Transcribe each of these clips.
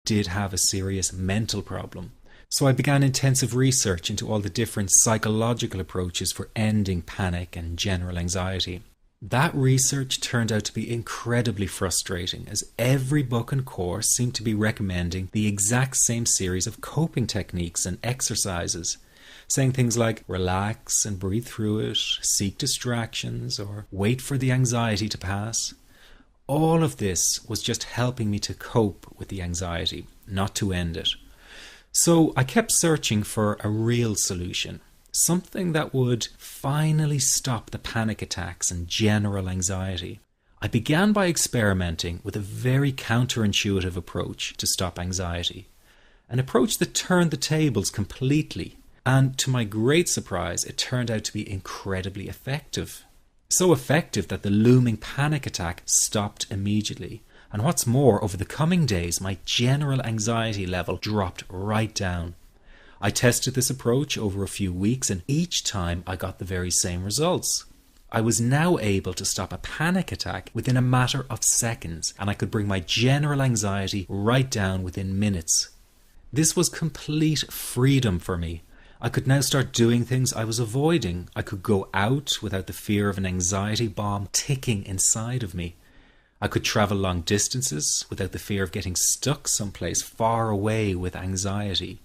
did have a serious mental problem. So I began intensive research into all the different psychological approaches for ending panic and general anxiety. That research turned out to be incredibly frustrating, as every book and course seemed to be recommending the exact same series of coping techniques and exercises, saying things like relax and breathe through it, seek distractions, or wait for the anxiety to pass. All of this was just helping me to cope with the anxiety, not to end it. So I kept searching for a real solution. Something that would finally stop the panic attacks and general anxiety. I began by experimenting with a very counterintuitive approach to stop anxiety. An approach that turned the tables completely. And to my great surprise, it turned out to be incredibly effective. So effective that the looming panic attack stopped immediately. And what's more, over the coming days, my general anxiety level dropped right down. I tested this approach over a few weeks, and each time I got the very same results. I was now able to stop a panic attack within a matter of seconds, and I could bring my general anxiety right down within minutes. This was complete freedom for me. I could now start doing things I was avoiding. I could go out without the fear of an anxiety bomb ticking inside of me. I could travel long distances without the fear of getting stuck someplace far away with anxiety.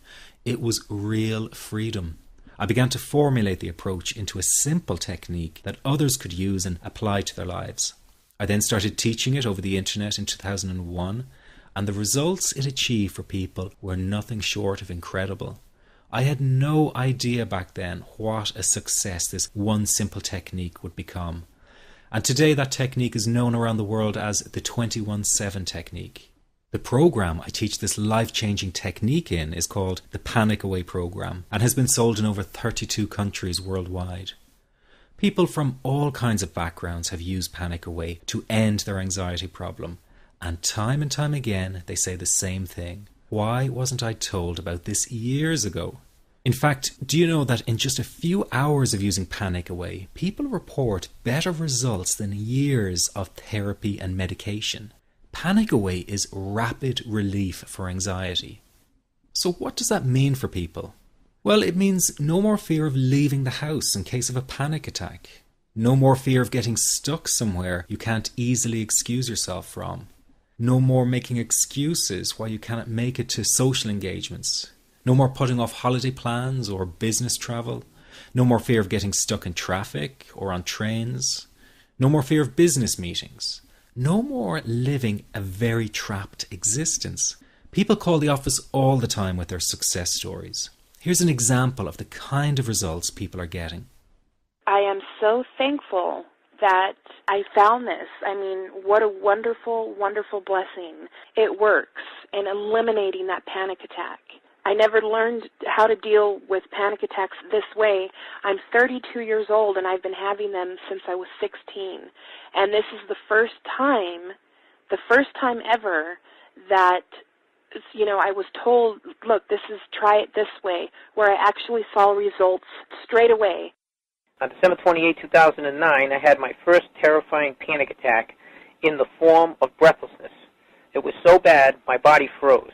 It was real freedom. I began to formulate the approach into a simple technique that others could use and apply to their lives. I then started teaching it over the internet in 2001, and the results it achieved for people were nothing short of incredible. I had no idea back then what a success this one simple technique would become. And today that technique is known around the world as the 21-7 technique. The program I teach this life-changing technique in is called the Panic Away program and has been sold in over 32 countries worldwide. People from all kinds of backgrounds have used Panic Away to end their anxiety problem, and time again they say the same thing. Why wasn't I told about this years ago? In fact, do you know that in just a few hours of using Panic Away, people report better results than years of therapy and medication? Panic Away is rapid relief for anxiety. So what does that mean for people? Well, it means no more fear of leaving the house in case of a panic attack. No more fear of getting stuck somewhere you can't easily excuse yourself from. No more making excuses why you cannot make it to social engagements. No more putting off holiday plans or business travel. No more fear of getting stuck in traffic or on trains. No more fear of business meetings. No more living a very trapped existence. People call the office all the time with their success stories. Here's an example of the kind of results people are getting. I am so thankful that I found this. I mean, what a wonderful, wonderful blessing. It works in eliminating that panic attack. I never learned how to deal with panic attacks this way. I'm 32 years old, and I've been having them since I was 16. And this is the first time ever that, I was told, look, try it this way, where I actually saw results straight away. On December 28, 2009, I had my first terrifying panic attack in the form of breathlessness. It was so bad, my body froze.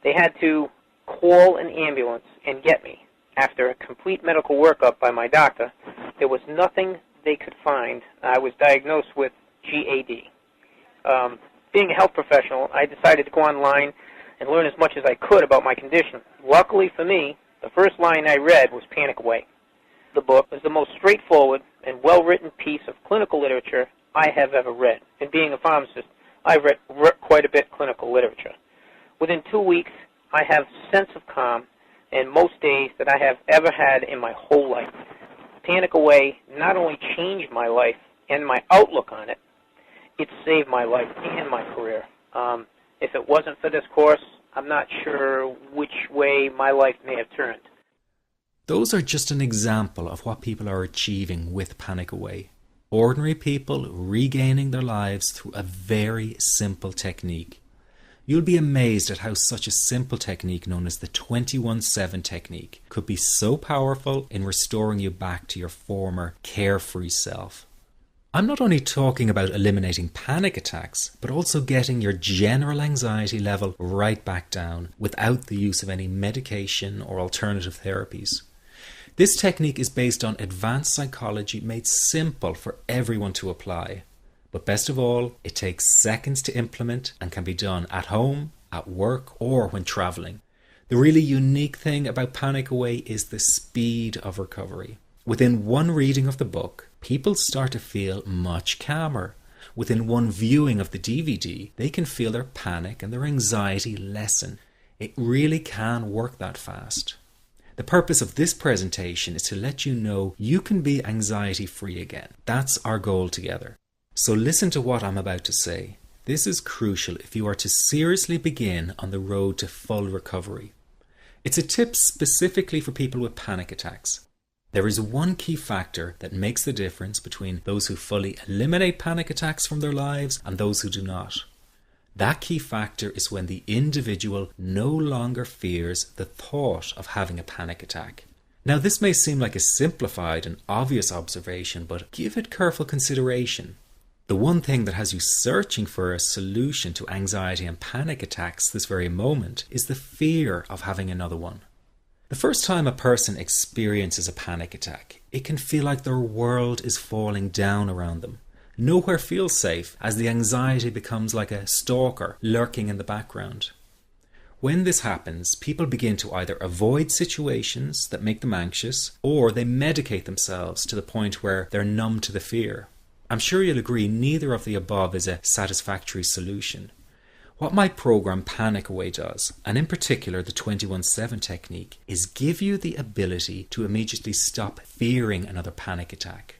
They had to call an ambulance and get me. After a complete medical workup by my doctor, there was nothing they could find. I was diagnosed with GAD. Being a health professional, I decided to go online and learn as much as I could about my condition. Luckily for me, the first line I read was Panic Away. The book was the most straightforward and well-written piece of clinical literature I have ever read. And being a pharmacist, I've read quite a bit of clinical literature. Within 2 weeks, I have a sense of calm in most days that I have ever had in my whole life. Panic Away not only changed my life and my outlook on it, it saved my life and my career. If it wasn't for this course, I'm not sure which way my life may have turned. Those are just an example of what people are achieving with Panic Away. Ordinary people regaining their lives through a very simple technique. You'll be amazed at how such a simple technique known as the 21-7 technique could be so powerful in restoring you back to your former carefree self. I'm not only talking about eliminating panic attacks, but also getting your general anxiety level right back down without the use of any medication or alternative therapies. This technique is based on advanced psychology made simple for everyone to apply. But best of all, it takes seconds to implement and can be done at home, at work, or when traveling. The really unique thing about Panic Away is the speed of recovery. Within one reading of the book, people start to feel much calmer. Within one viewing of the DVD, they can feel their panic and their anxiety lessen. It really can work that fast. The purpose of this presentation is to let you know you can be anxiety-free again. That's our goal together. So listen to what I'm about to say. This is crucial if you are to seriously begin on the road to full recovery. It's a tip specifically for people with panic attacks. There is one key factor that makes the difference between those who fully eliminate panic attacks from their lives and those who do not. That key factor is when the individual no longer fears the thought of having a panic attack. Now, this may seem like a simplified and obvious observation, but give it careful consideration. The one thing that has you searching for a solution to anxiety and panic attacks this very moment is the fear of having another one. The first time a person experiences a panic attack, it can feel like their world is falling down around them. Nowhere feels safe as the anxiety becomes like a stalker lurking in the background. When this happens, people begin to either avoid situations that make them anxious, or they medicate themselves to the point where they're numb to the fear. I'm sure you'll agree neither of the above is a satisfactory solution. What my program Panic Away does, and in particular the 21-7 technique, is give you the ability to immediately stop fearing another panic attack.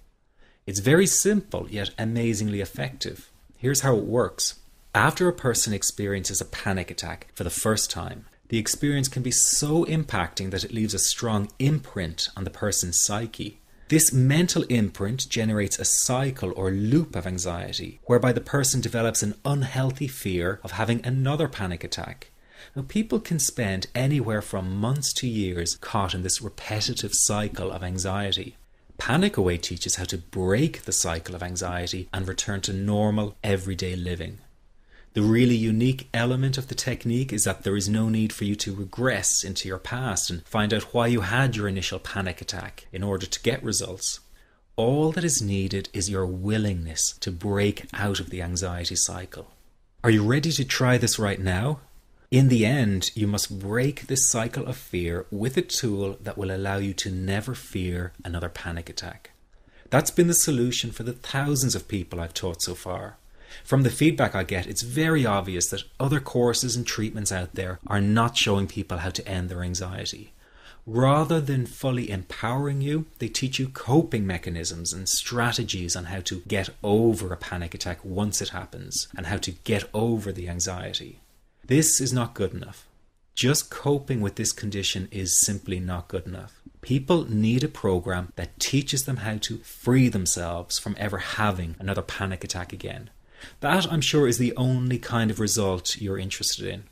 It's very simple yet amazingly effective. Here's how it works. After a person experiences a panic attack for the first time, the experience can be so impacting that it leaves a strong imprint on the person's psyche. This mental imprint generates a cycle or loop of anxiety, whereby the person develops an unhealthy fear of having another panic attack. Now, people can spend anywhere from months to years caught in this repetitive cycle of anxiety. Panic Away teaches how to break the cycle of anxiety and return to normal, everyday living. The really unique element of the technique is that there is no need for you to regress into your past and find out why you had your initial panic attack in order to get results. All that is needed is your willingness to break out of the anxiety cycle. Are you ready to try this right now? In the end, you must break this cycle of fear with a tool that will allow you to never fear another panic attack. That's been the solution for the thousands of people I've taught so far. From the feedback I get, it's very obvious that other courses and treatments out there are not showing people how to end their anxiety. Rather than fully empowering you, they teach you coping mechanisms and strategies on how to get over a panic attack once it happens and how to get over the anxiety. This is not good enough. Just coping with this condition is simply not good enough. People need a program that teaches them how to free themselves from ever having another panic attack again. That, I'm sure, is the only kind of result you're interested in.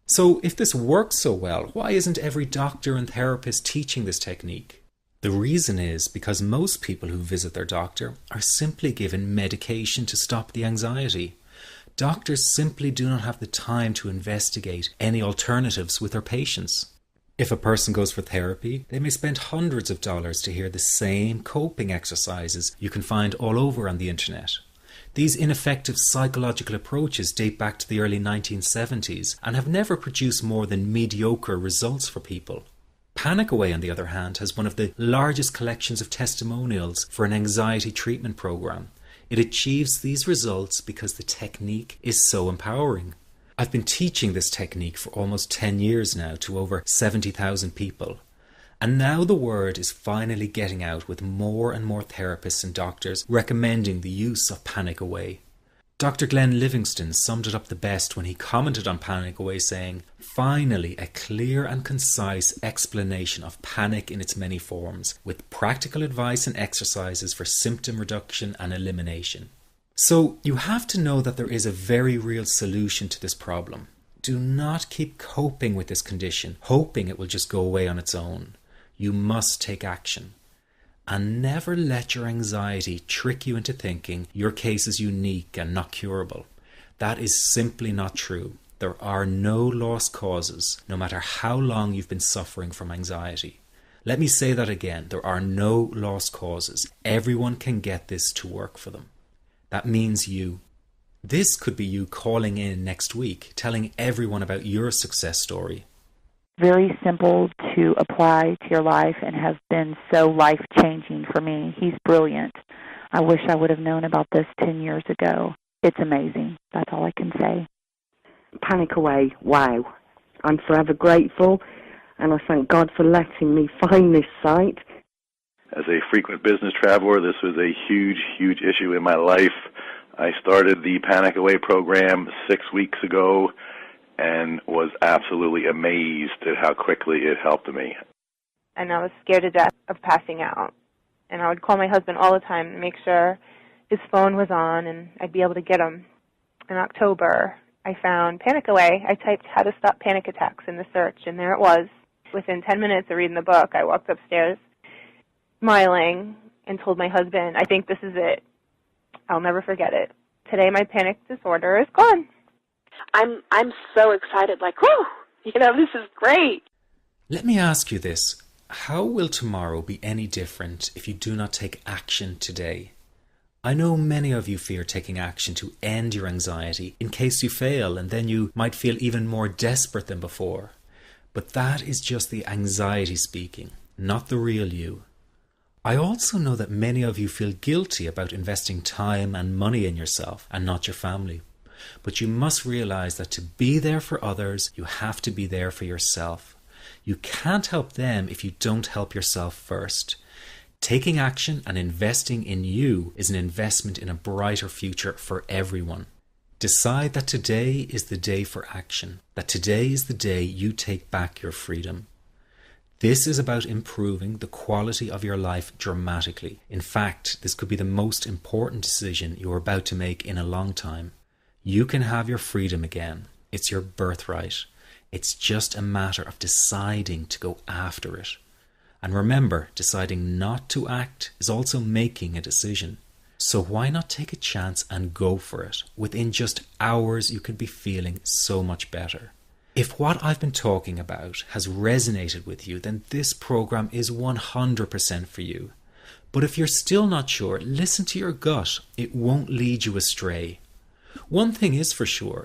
So if this works so well, why isn't every doctor and therapist teaching this technique? The reason is because most people who visit their doctor are simply given medication to stop the anxiety. Doctors simply do not have the time to investigate any alternatives with their patients. If a person goes for therapy, they may spend hundreds of dollars to hear the same coping exercises you can find all over on the internet. These ineffective psychological approaches date back to the early 1970s and have never produced more than mediocre results for people. Panic Away, on the other hand, has one of the largest collections of testimonials for an anxiety treatment program. It achieves these results because the technique is so empowering. I've been teaching this technique for almost 10 years now to over 70,000 people. And now the word is finally getting out with more and more therapists and doctors recommending the use of Panic Away. Dr. Glenn Livingston summed it up the best when he commented on Panic Away saying, "Finally, a clear and concise explanation of panic in its many forms, with practical advice and exercises for symptom reduction and elimination." So you have to know that there is a very real solution to this problem. Do not keep coping with this condition, hoping it will just go away on its own. You must take action. and never let your anxiety trick you into thinking your case is unique and not curable. That is simply not true. There are no lost causes, no matter how long you've been suffering from anxiety. Let me say that again. There are no lost causes. Everyone can get this to work for them. That means you. This could be you calling in next week, telling everyone about your success story. Very simple to apply to your life and has been so life-changing for me. He's brilliant. I wish I would have known about this 10 years ago. It's amazing. That's all I can say. Panic Away, wow. I'm forever grateful, and I thank God for letting me find this site. As a frequent business traveler, this was a huge, huge issue in my life. I started the Panic Away program 6 weeks ago and was absolutely amazed at how quickly it helped me. And I was scared to death of passing out. And I would call my husband all the time to make sure his phone was on and I'd be able to get him. In October, I found Panic Away. I typed how to stop panic attacks in the search, and there it was. Within 10 minutes of reading the book, I walked upstairs smiling and told my husband, I think this is it. I'll never forget it. Today my panic disorder is gone. I'm so excited, like, whoo, this is great. Let me ask you this. How will tomorrow be any different if you do not take action today? I know many of you fear taking action to end your anxiety in case you fail, and then you might feel even more desperate than before. But that is just the anxiety speaking, not the real you. I also know that many of you feel guilty about investing time and money in yourself and not your family. But you must realize that to be there for others, you have to be there for yourself. You can't help them if you don't help yourself first. Taking action and investing in you is an investment in a brighter future for everyone. Decide that today is the day for action, that today is the day you take back your freedom. This is about improving the quality of your life dramatically. In fact, this could be the most important decision you are about to make in a long time. You can have your freedom again. It's your birthright. It's just a matter of deciding to go after it. And remember, deciding not to act is also making a decision. So why not take a chance and go for it? Within just hours, you could be feeling so much better. If what I've been talking about has resonated with you, then this program is 100% for you. But if you're still not sure, listen to your gut. It won't lead you astray. One thing is for sure,